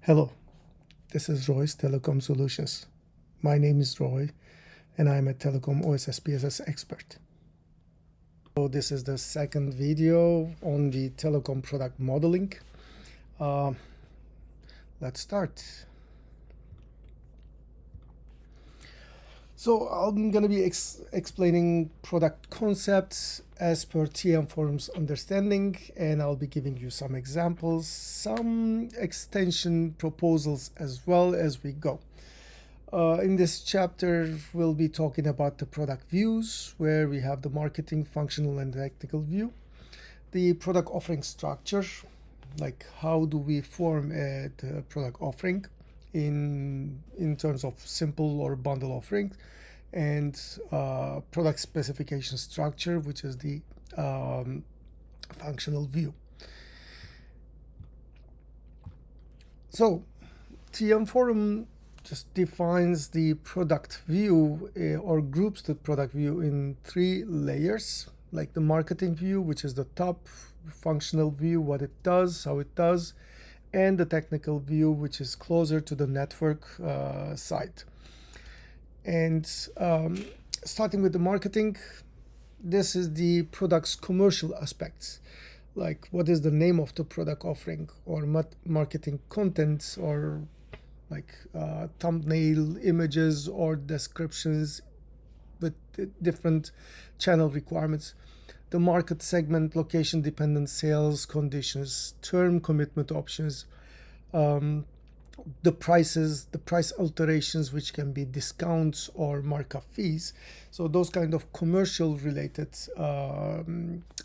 Hello, this is Roy's Telecom Solutions. My name is Roy, and I'm a Telecom OSS/BSS expert. So this is the second video on the Telecom Product Modeling. Let's start. So I'm going to be explaining product concepts as per TM Forum's understanding, and I'll be giving you some examples, some extension proposals as well as we go. In this chapter, we'll be talking about the product views, where we have the marketing, functional, and technical view, the product offering structure, like how do we form a product offering in terms of simple or bundle offerings, and product specification structure, which is the functional view. So TM Forum just defines the product view or groups the product view in three layers, like the marketing view, which is the top, functional view, what it does, how it does, and the technical view, which is closer to the network side. And starting with the marketing, this is the product's commercial aspects, like what is the name of the product offering, or marketing contents, or like thumbnail images or descriptions with different channel requirements, the market segment, location dependent sales conditions, term commitment options, the prices, the price alterations, which can be discounts or markup fees. So those kind of commercial related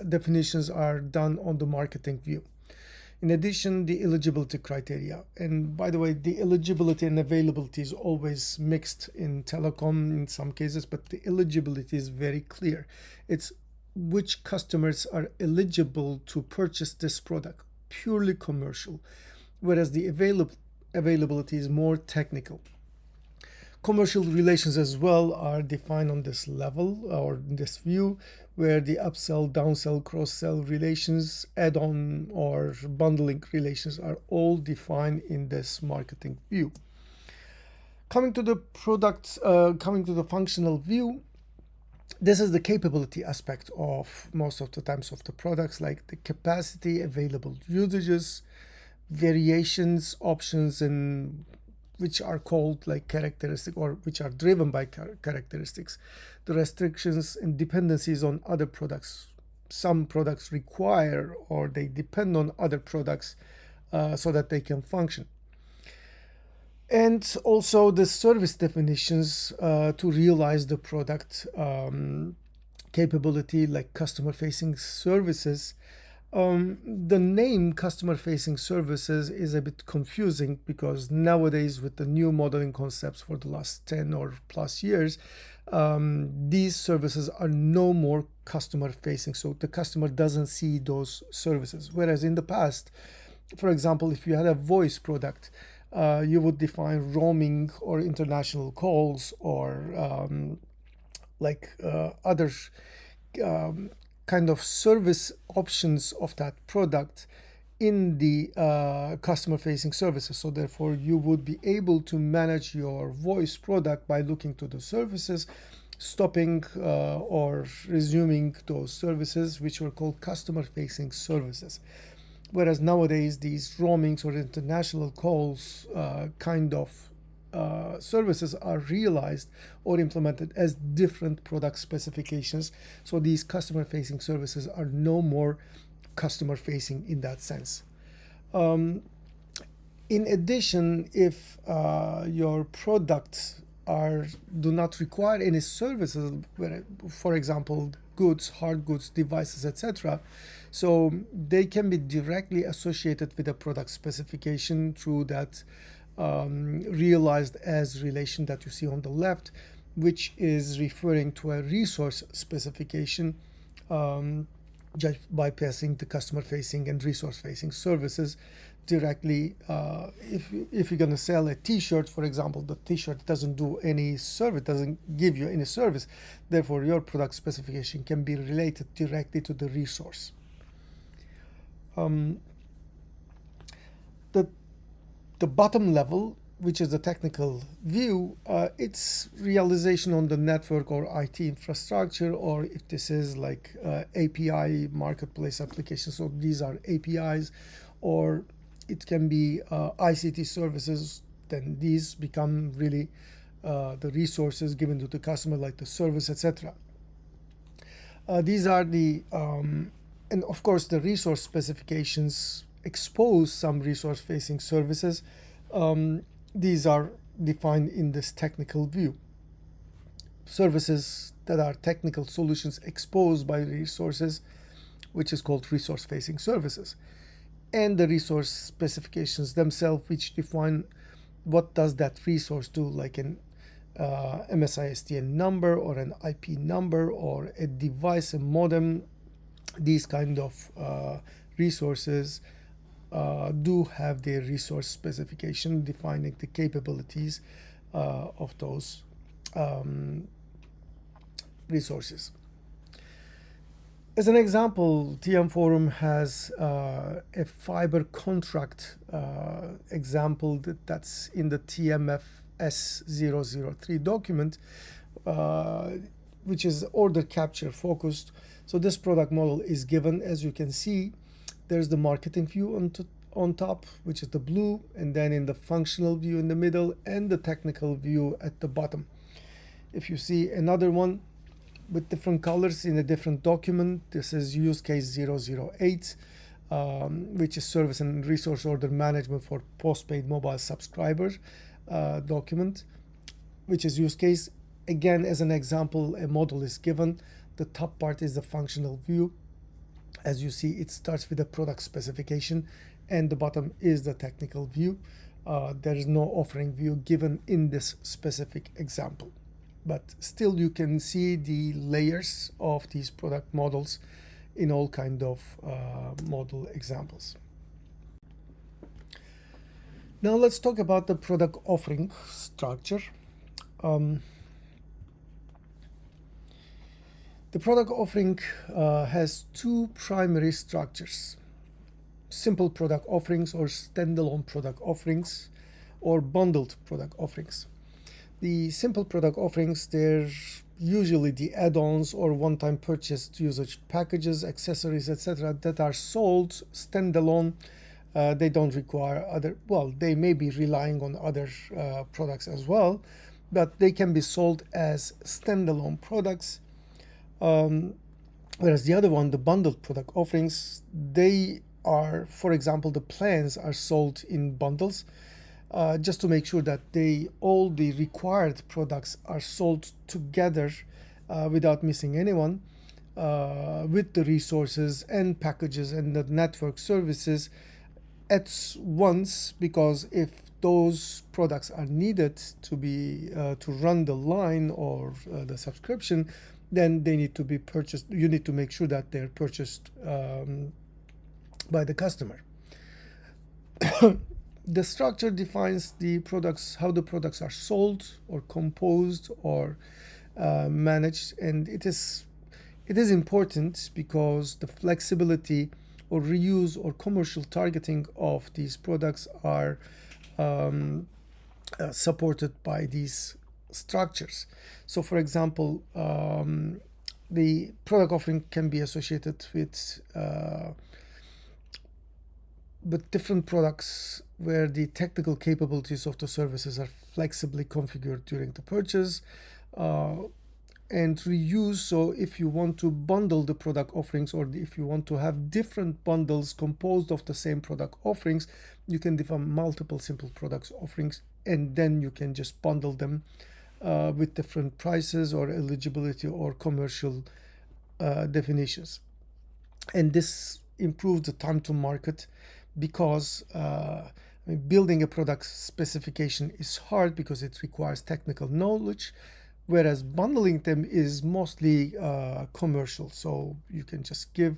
definitions are done on the marketing view. In addition, the eligibility criteria. And by the way, the eligibility and availability is always mixed in telecom in some cases, but the eligibility is very clear. It's which customers are eligible to purchase this product, purely commercial, whereas the availability is more technical. Commercial relations as well are defined on this level or this view, where the upsell, downsell, cross-sell relations, add-on or bundling relations are all defined in this marketing view. Coming to the functional view, this is the capability aspect of most of the times of the products, like the capacity, available usages, variations, options, and which are called like characteristic, or which are driven by characteristics, the restrictions and dependencies on other products. Some products require or they depend on other products so that they can function. And also the service definitions to realize the product capability, like customer facing services. The name customer facing services is a bit confusing, because nowadays with the new modeling concepts for the last 10 or plus years, these services are no more customer facing. So the customer doesn't see those services. Whereas in the past, for example, if you had a voice product, you would define roaming or international calls, or other kind of service options of that product in the customer facing services. So therefore you would be able to manage your voice product by looking to the services, stopping or resuming those services, which were called customer facing services. Whereas nowadays these roamings or international calls kind of services are realized or implemented as different product specifications. So these customer facing services are no more customer facing in that sense. In addition, if your products do not require any services, for example, goods, hard goods, devices, etc., so they can be directly associated with a product specification through that realized as relation that you see on the left, which is referring to a resource specification, just bypassing the customer facing and resource facing services directly. If you're going to sell a t-shirt, for example, the t-shirt doesn't do any service, doesn't give you any service, therefore your product specification can be related directly to the resource. The The bottom level, which is the technical view, it's realization on the network or IT infrastructure, or if this is like API marketplace applications, so these are APIs, or it can be ICT services, then these become really the resources given to the customer, like the service, etc. These are the, and of course the resource specifications expose some resource-facing services. These are defined in this technical view. Services that are technical solutions exposed by resources, which is called resource-facing services. And the resource specifications themselves, which define what does that resource do, like an MSISTN number or an IP number or a device, a modem. These kind of resources do have their resource specification defining the capabilities of those resources. As an example, TM Forum has a fiber contract example that's in the TMFS003 document, which is order capture focused. So this product model is given. As you can see, there's the marketing view on top, which is the blue, and then in the functional view in the middle, and the technical view at the bottom. If you see another one with different colors in a different document, this is use case 008, which is service and resource order management for postpaid mobile subscriber document, which is use case. Again, as an example, a model is given. The top part is the functional view. As you see, it starts with the product specification, and the bottom is the technical view. There is no offering view given in this specific example. But still you can see the layers of these product models in all kind of model examples. Now let's talk about the product offering structure. The product offering has two primary structures: simple product offerings or standalone product offerings, or bundled product offerings. The simple product offerings, they're usually the add-ons or one-time purchased usage packages, accessories, etc. that are sold standalone. They don't require other, well, they may be relying on other products as well, but they can be sold as standalone products. Whereas the other one, the bundled product offerings, they are, for example, the plans are sold in bundles. Just to make sure that all the required products are sold together without missing anyone, with the resources and packages and the network services at once, because if those products are needed to be to run the line or the subscription, then they need to be purchased. You need to make sure that they're purchased by the customer. The structure defines the products, how the products are sold or composed or managed, and it is important because the flexibility or reuse or commercial targeting of these products are supported by these structures. So, for example, the product offering can be associated with different products where the technical capabilities of the services are flexibly configured during the purchase, and reuse. So if you want to bundle the product offerings, or if you want to have different bundles composed of the same product offerings, you can define multiple simple products offerings, and then you can just bundle them with different prices or eligibility or commercial definitions. And this improves the time to market, because building a product specification is hard because it requires technical knowledge, whereas bundling them is mostly commercial. So you can just give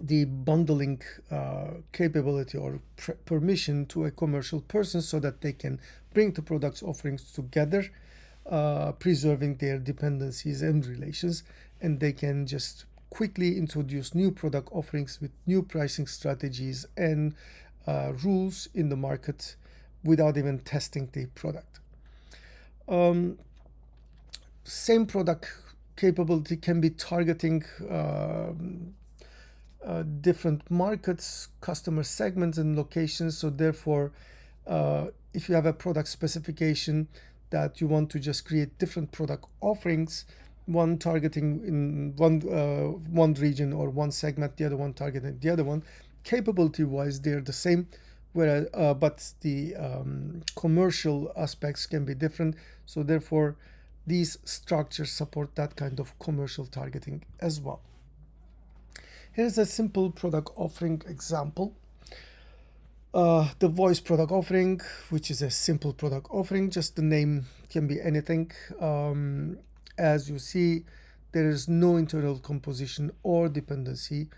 the bundling capability or permission to a commercial person so that they can bring the products offerings together, preserving their dependencies and relations, and they can just quickly introduce new product offerings with new pricing strategies and rules in the market without even testing the product. Same product capability can be targeting different markets, customer segments, and locations. So therefore, if you have a product specification that you want to just create different product offerings, one targeting in one region or one segment, the other one targeting the other one, capability-wise, they're the same, whereas but the commercial aspects can be different. So therefore, these structures support that kind of commercial targeting as well. Here's a simple product offering example. The voice product offering, which is a simple product offering, just the name can be anything. As you see, there is no internal composition or dependency.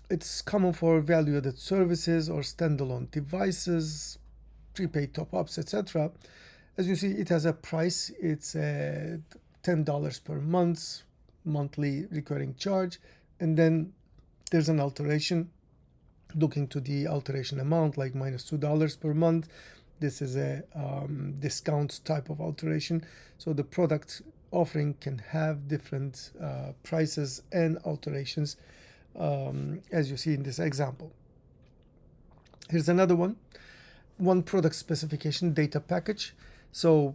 It's common for value-added services or standalone devices, prepaid top-ups, etc. As you see, it has a price. It's $10 per month, monthly recurring charge, and then there's an alteration. Looking to the alteration amount, like -$2 per month. This is a discount type of alteration. So the product offering can have different prices and alterations, as you see in this example. Here's another one. One product specification data package. So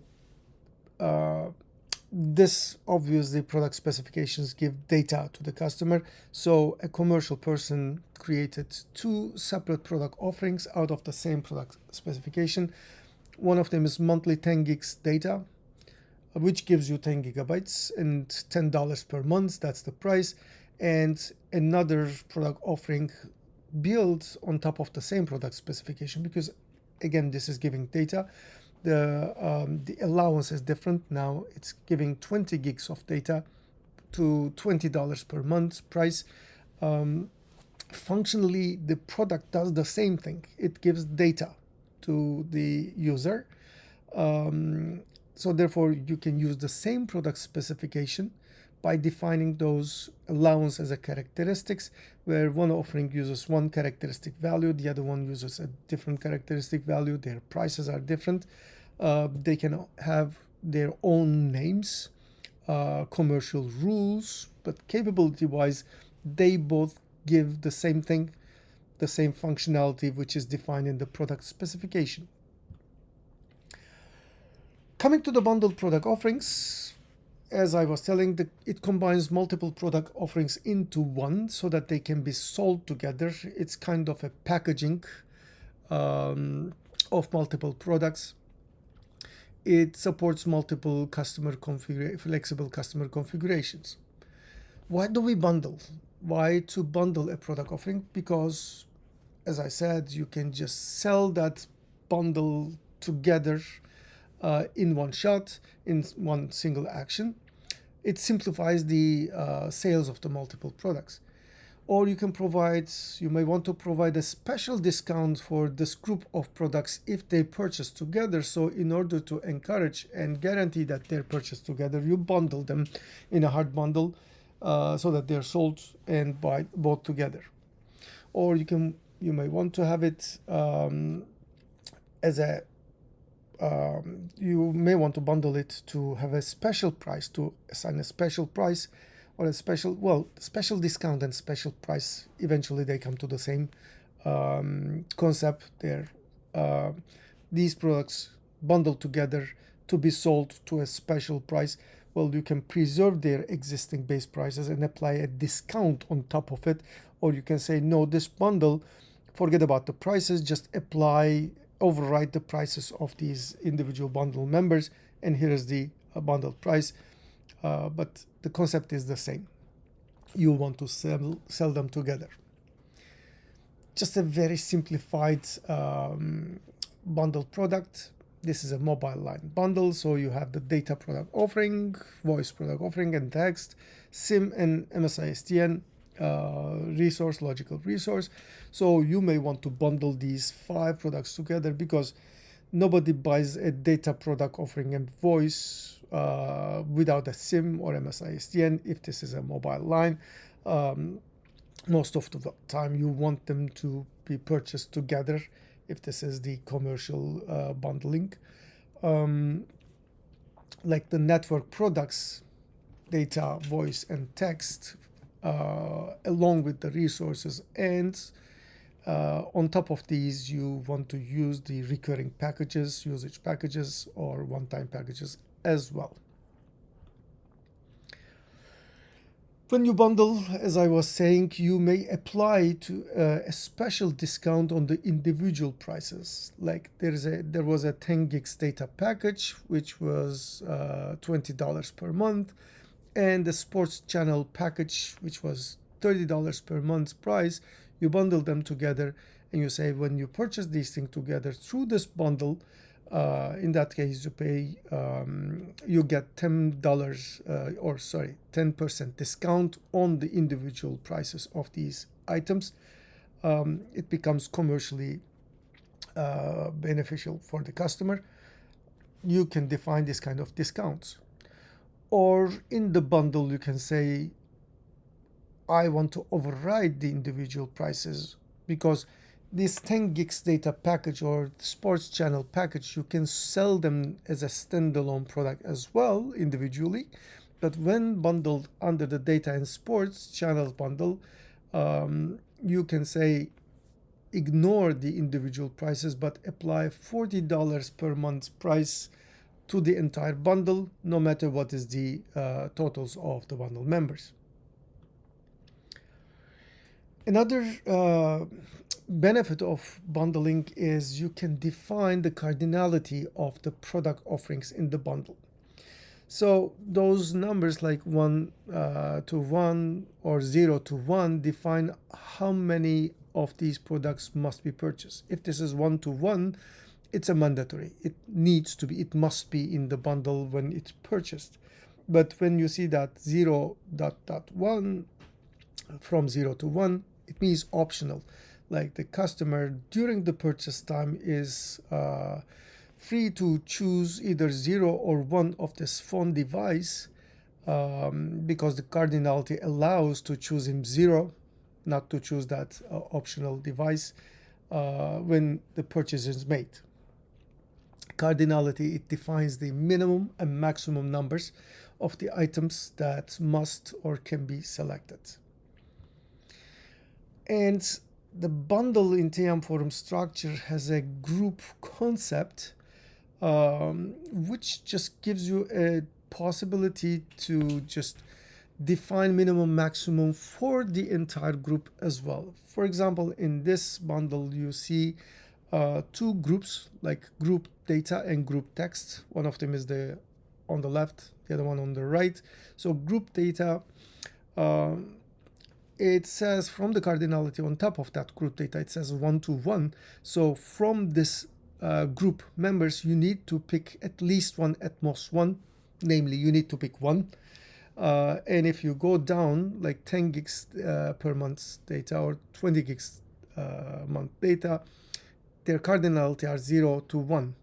this obviously product specifications give data to the customer. So a commercial person created two separate product offerings out of the same product specification. One of them is monthly 10 gigs data, which gives you 10 gigabytes and $10 per month. That's the price. And another product offering built on top of the same product specification, because again, this is giving data. The allowance is different. Now it's giving 20 gigs of data to $20 per month price. Functionally, the product does the same thing. It gives data to the user. So therefore, you can use the same product specification by defining those allowance as a characteristics, where one offering uses one characteristic value, the other one uses a different characteristic value. Their prices are different. They can have their own names, commercial rules, but capability-wise, they both give the same thing, the same functionality, which is defined in the product specification. Coming to the bundled product offerings, as I was telling, it combines multiple product offerings into one so that they can be sold together. It's kind of a packaging of multiple products. It supports multiple flexible customer configurations. Why do we bundle? Why to bundle a product offering? Because, as I said, you can just sell that bundle together in one shot, in one single action. It simplifies the sales of the multiple products. Or you may want to provide a special discount for this group of products if they purchase together. So in order to encourage and guarantee that they're purchased together, you bundle them in a hard bundle so that they're sold and bought together. Or you may want to have it as a you may want to bundle it to have a special price, to assign a special price or a special discount and special price. Eventually they come to the same concept. These products bundled together to be sold to a special price. Well, you can preserve their existing base prices and apply a discount on top of it. Or you can say, no, this bundle, forget about the prices, just override the prices of these individual bundle members, and here is the bundled price. But the concept is the same. You want to sell them together. Just a very simplified bundled product. This is a mobile line bundle, so you have the data product offering, voice product offering, and text, SIM and MSISTN resource, logical resource. So you may want to bundle these 5 products together, because nobody buys a data product offering and voice without a SIM or MSISTN if this is a mobile line. Most of the time you want them to be purchased together if this is the commercial bundling. Like the network products, data, voice, and text, along with the resources. And on top of these, you want to use the recurring packages, usage packages, or one-time packages as well. When you bundle, as I was saying, you may apply to a special discount on the individual prices. Like there was a 10 gigs data package, which was $20 per month, and the sports channel package, which was $30 per month price. You bundle them together, and you say when you purchase these things together through this bundle, in that case, you get $10% discount on the individual prices of these items. It becomes commercially beneficial for the customer. You can define this kind of discounts. Or in the bundle, you can say, I want to override the individual prices because this 10 gigs data package or sports channel package, you can sell them as a standalone product as well individually. But when bundled under the data and sports channels bundle, you can say ignore the individual prices but apply $40 per month price to the entire bundle, no matter what is the totals of the bundle members. Another benefit of bundling is you can define the cardinality of the product offerings in the bundle. So those numbers like 1 to 1 or 0 to 1 define how many of these products must be purchased. If this is 1 to 1, it's a mandatory. It must be in the bundle when it's purchased. But when you see that 0.1 from 0 to 1, it means optional. Like the customer during the purchase time is free to choose either 0 or 1 of this phone device because the cardinality allows to choose him 0, not to choose that optional device when the purchase is made. Cardinality, it defines the minimum and maximum numbers of the items that must or can be selected. And the bundle in TM Forum structure has a group concept, which just gives you a possibility to just define minimum maximum for the entire group as well. For example, in this bundle, you see two groups, like group data and group text. One of them is on the left, the other one on the right. So group data, it says from the cardinality on top of that group data, it says 1 to 1. So from this group members, you need to pick at least one, at most one. Namely, you need to pick one. And if you go down like 10 gigs per month data or 20 gigs month data, their cardinality are 0 to 1,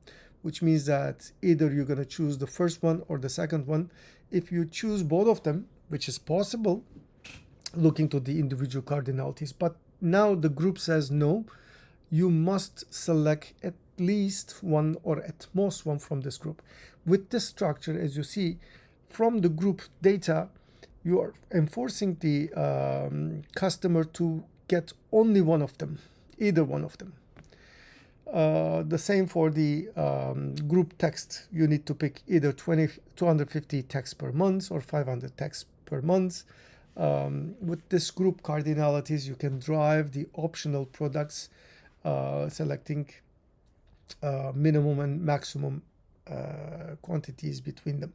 which means that either you're going to choose the first one or the second one. If you choose both of them, which is possible, looking to the individual cardinalities, but now the group says no, you must select at least one or at most one from this group. With this structure, as you see, from the group data, you are enforcing the customer to get only one of them, either one of them. The same for the group text. You need to pick either 250 text per month or 500 text per month. With this group cardinalities, you can drive the optional products, selecting minimum and maximum quantities between them.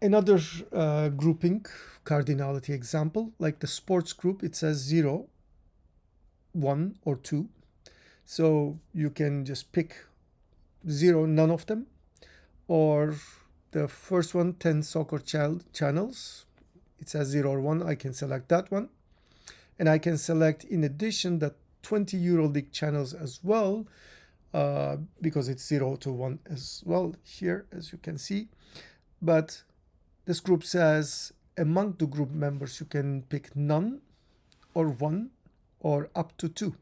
Another grouping cardinality example, like the sports group, it says 0, 1, or 2. So you can just pick 0, none of them, or the first one, 10 soccer channels. It says 0 or 1. I can select that one. And I can select, in addition, the 20 EuroLeague channels as well, because it's 0 to 1 as well here, as you can see. But this group says among the group members, you can pick none or 1 or up to 2.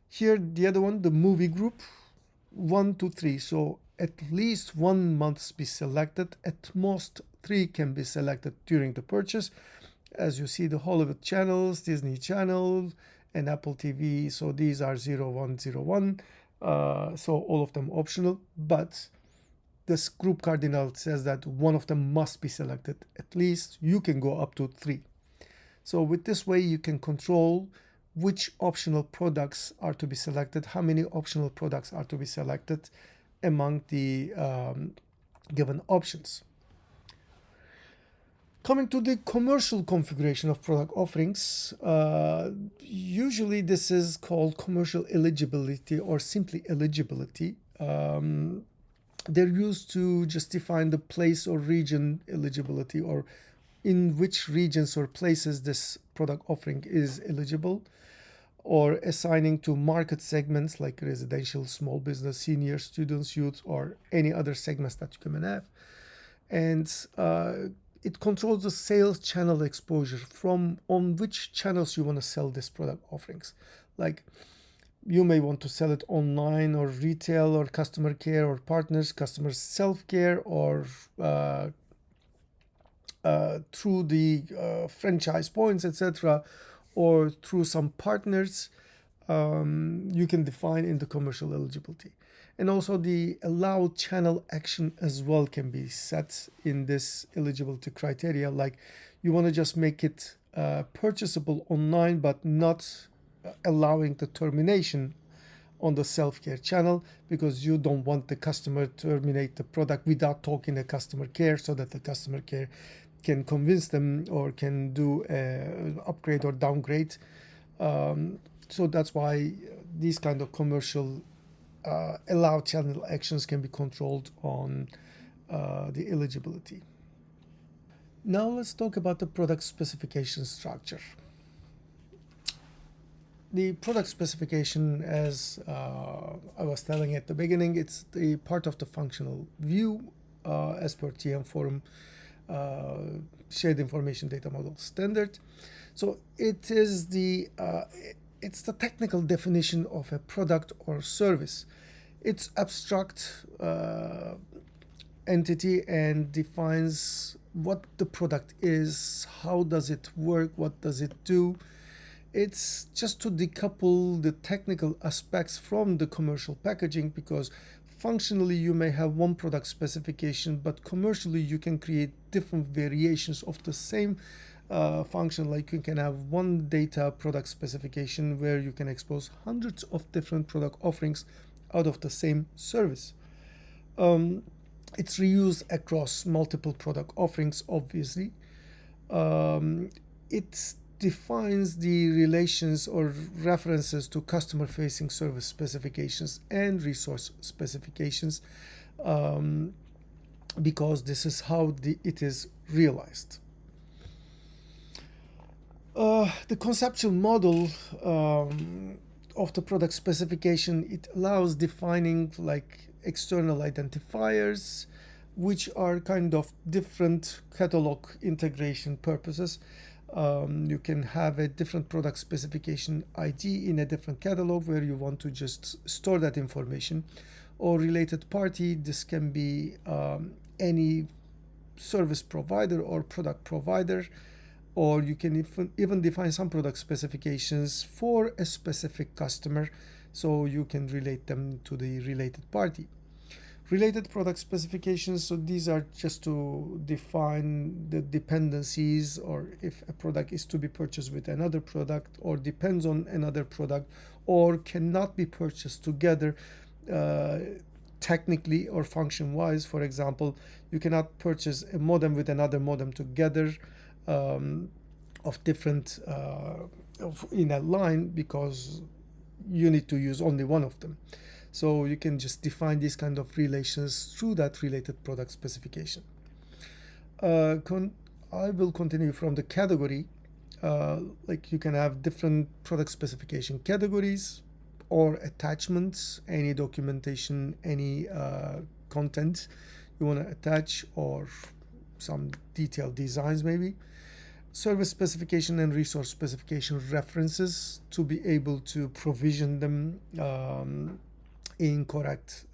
Here, the other one, the movie group, 1 to 3. So at least one must be selected. At most 3 can be selected during the purchase. As you see, the Hollywood channels, Disney Channel, and Apple TV. So these are 0101. So all of them optional, but this group cardinal says that one of them must be selected. At least you can go up to 3. So with this way, you can control which optional products are to be selected, how many optional products are to be selected among the given options. Coming to the commercial configuration of product offerings, usually this is called commercial eligibility or simply eligibility. They're used to just define the place or region eligibility, or in which regions or places this product offering is eligible, or assigning to market segments like residential, small business, senior, students, youth, or any other segments that you can have. And it controls the sales channel exposure from on which channels you want to sell this product offerings. Like you may want to sell it online or retail or customer care or partners, customer self-care, or through the franchise points, etc., or through some partners. You can define in the commercial eligibility. And also the allowed channel action as well can be set in this eligibility criteria. Like you want to just make it purchasable online, but not allowing the termination on the self-care channel, because you don't want the customer to terminate the product without talking to customer care, so that the customer care can convince them or can do upgrade or downgrade. So that's why these kind of commercial allowed channel actions can be controlled on the eligibility. Now let's talk about the product specification structure. The product specification, as I was telling at the beginning, it's the part of the functional view as per TM Forum Shared Information Data Model Standard. So it is it's the technical definition of a product or service. It's abstract entity and defines what the product is, how does it work, what does it do. It's just to decouple the technical aspects from the commercial packaging, because functionally you may have one product specification, but commercially you can create different variations of the same function. Like you can have one data product specification where you can expose hundreds of different product offerings out of the same service. It's reused across multiple product offerings, obviously. It defines the relations or references to customer-facing service specifications and resource specifications, because this is how it is realized. The conceptual model of the product specification, it allows defining like external identifiers, which are kind of different catalog integration purposes. You can have a different product specification ID in a different catalog where you want to just store that information. Or related party, this can be any service provider or product provider, or you can even define some product specifications for a specific customer, so you can relate them to the related party. Related product specifications, so these are just to define the dependencies, or if a product is to be purchased with another product, or depends on another product, or cannot be purchased together technically or function wise. For example, you cannot purchase a modem with another modem together of different in a line, because you need to use only one of them. So you can just define these kind of relations through that related product specification. I will continue from the category. Like you can have different product specification categories or attachments, any documentation, any content you want to attach, or some detailed designs maybe. service specification and resource specification references to be able to provision them in correct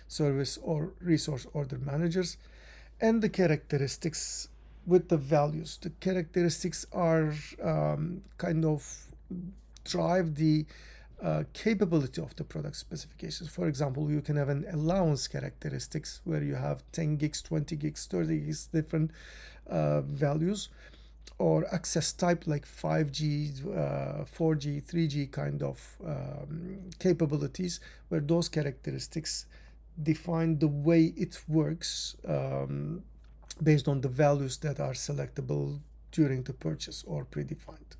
service or resource order managers, and the characteristics with the values. The characteristics are kind of drive the capability of the product specifications. For example, you can have an allowance characteristics where you have 10 gigs, 20 gigs, 30 gigs, different values, or access type like 5G, 4G, 3G kind of capabilities, where those characteristics define the way it works based on the values that are selectable during the purchase or predefined.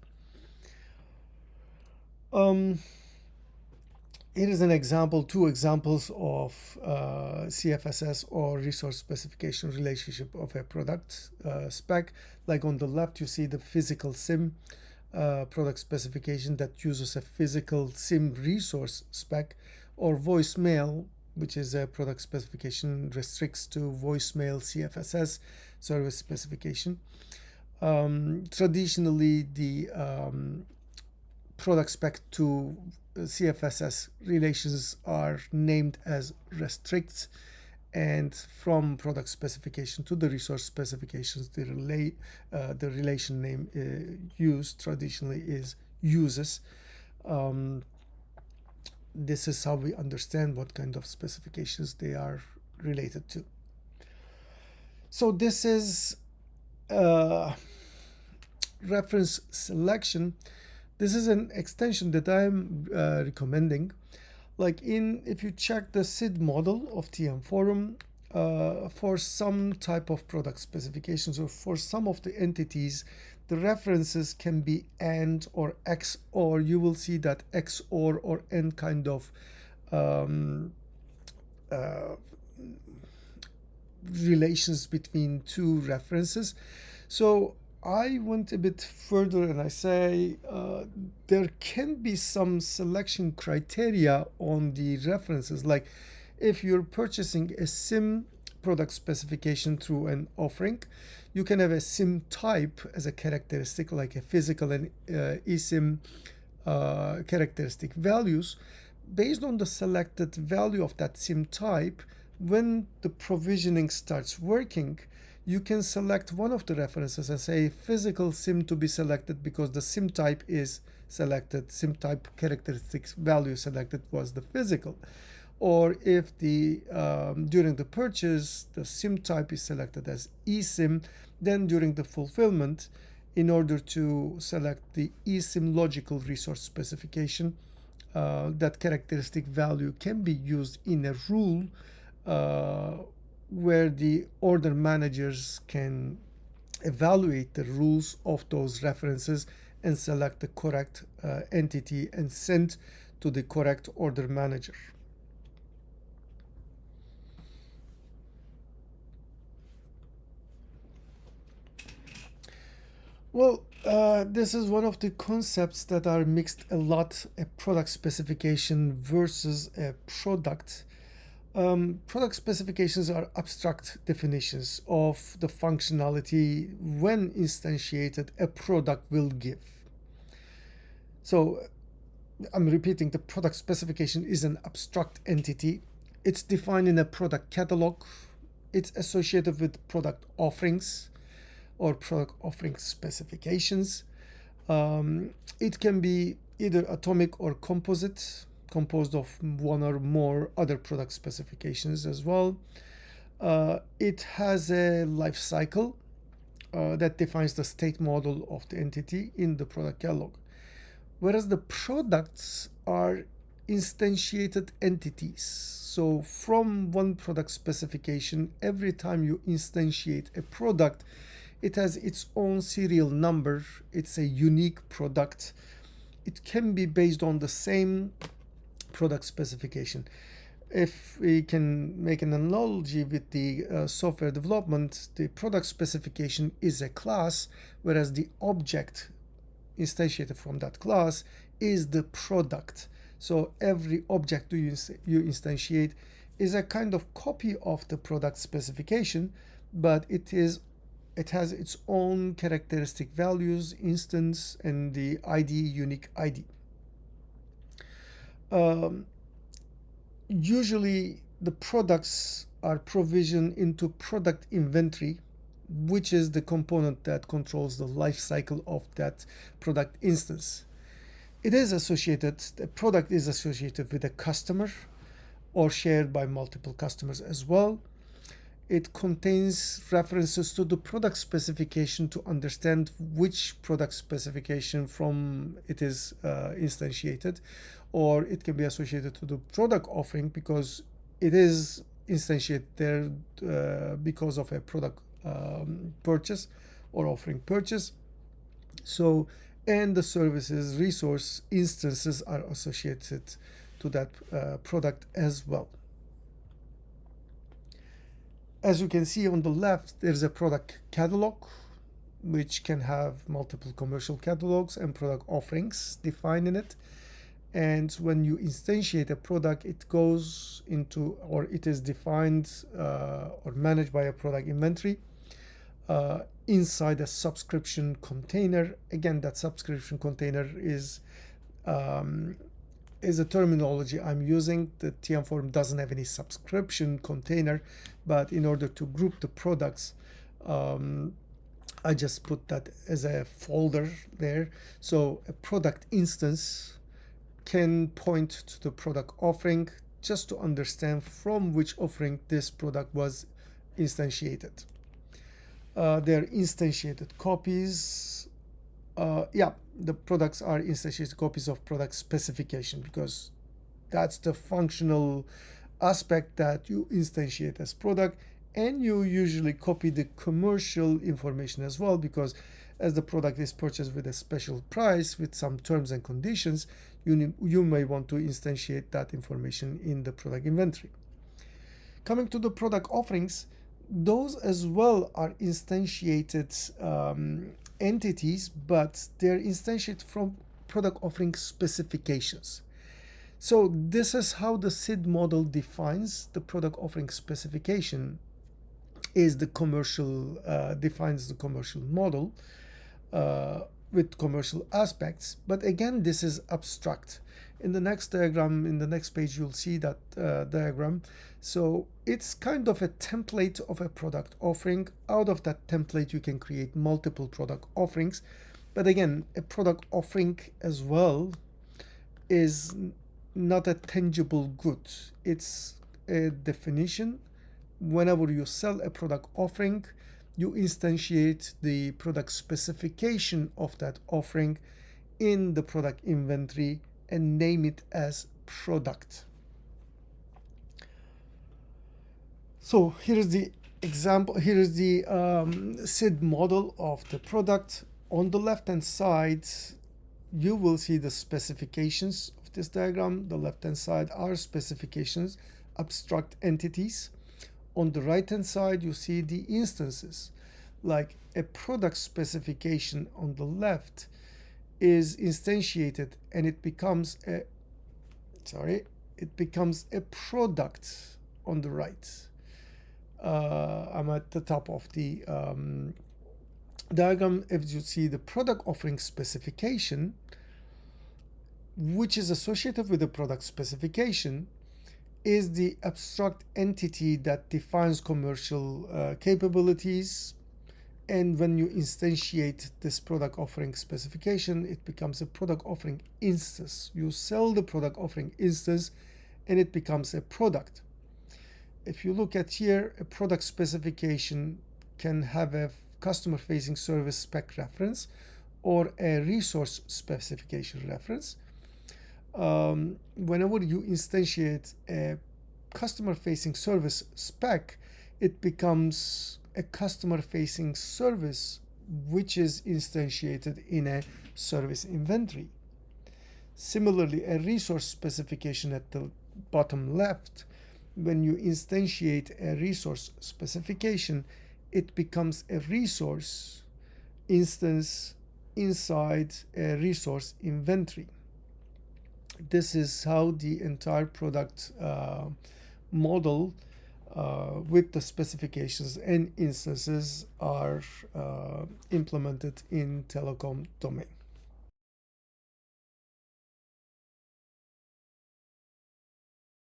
Here is an example, two examples of CFSS or resource specification relationship of a product spec. Like on the left, you see the physical SIM product specification that uses a physical SIM resource spec, or voicemail, which is a product specification restricts to voicemail CFSS service specification. Traditionally, the product spec to CFSS relations are named as restricts, and from product specification to the resource specifications, the relation name used traditionally is uses. This is how we understand what kind of specifications they are related to. So this is reference selection. This is an extension that I'm recommending. Like if you check the SID model of TM Forum, for some type of product specifications or for some of the entities, the references can be AND or XOR. You will see that XOR or AND kind of relations between two references. So I went a bit further and I say there can be some selection criteria on the references. Like if you're purchasing a SIM product specification through an offering, you can have a SIM type as a characteristic, like a physical and eSIM characteristic values. Based on the selected value of that SIM type, when the provisioning starts working, you can select one of the references and say physical SIM to be selected because the SIM type is selected, SIM type characteristics value selected was the physical. Or if the during the purchase the SIM type is selected as eSIM, then during the fulfillment, in order to select the eSIM logical resource specification, that characteristic value can be used in a rule where the order managers can evaluate the rules of those references and select the correct entity and send to the correct order manager. Well, this is one of the concepts that are mixed a lot, a product specification versus a product. Product specifications are abstract definitions of the functionality when instantiated a product will give. So I'm repeating, the product specification is an abstract entity. It's defined in a product catalog. It's associated with product offerings or product offering specifications. It can be either atomic or composite, composed of one or more other product specifications as well. It has a life cycle that defines the state model of the entity in the product catalog. Whereas the products are instantiated entities. So from one product specification, every time you instantiate a product, it has its own serial number. It's a unique product. It can be based on the same product specification. If we can make an analogy with the software development, the product specification is a class, whereas the object instantiated from that class is the product. So every object you instantiate is a kind of copy of the product specification, but it is it has its own characteristic values, instance, and the ID, unique ID. Usually the products are provisioned into product inventory, which is the component that controls the life cycle of that product instance. It is associated, the product is associated with a customer or shared by multiple customers as well. It contains references to the product specification to understand which product specification from it is instantiated, or it can be associated to the product offering because it is instantiated there because of a product purchase or offering purchase. So, and the services resource instances are associated to that product as well. As you can see on the left, there's a product catalog, which can have multiple commercial catalogs and product offerings defined in it. And when you instantiate a product, it goes into, or it is defined or managed by a product inventory inside a subscription container. Again, that subscription container is a terminology I'm using. The TM forum doesn't have any subscription container, but in order to group the products, I just put that as a folder there. So a product instance can point to the product offering just to understand from which offering this product was instantiated. They're instantiated copies. The products are instantiated copies of product specification because that's the functional aspect that you instantiate as product, and you usually copy the commercial information as well, because as the product is purchased with a special price with some terms and conditions, you may want to instantiate that information in the product inventory. Coming to the product offerings, those as well are instantiated entities, but they're instantiated from product offering specifications. So this is how the SID model defines the product offering specification. Is the commercial defines the commercial model with commercial aspects, but again, this is abstract. In the next diagram, in the next page, you'll see that diagram. So it's kind of a template of a product offering. Out of that template, you can create multiple product offerings. But again, a product offering as well is not a tangible good. It's a definition. Whenever you sell a product offering, you instantiate the product specification of that offering in the product inventory and name it as product. So here is the example. Here is the SID model of the product. On the left hand side, you will see the specifications of this diagram. The left hand side are specifications, abstract entities. On the right hand side, you see the instances, like a product specification on the left is instantiated and it becomes a product on the right. I'm at the top of the diagram. As you see, the product offering specification, which is associated with the product specification, is the abstract entity that defines commercial capabilities. And when you instantiate this product offering specification, it becomes a product offering instance. You sell the product offering instance and it becomes a product. If you look at here, a product specification can have a customer facing service spec reference or a resource specification reference. Whenever you instantiate a customer facing service spec, it becomes a customer facing service which is instantiated in a service inventory. Similarly, a resource specification at the bottom left, when you instantiate a resource specification, it becomes a resource instance inside a resource inventory. This is how the entire product model with the specifications and instances are implemented in telecom domain.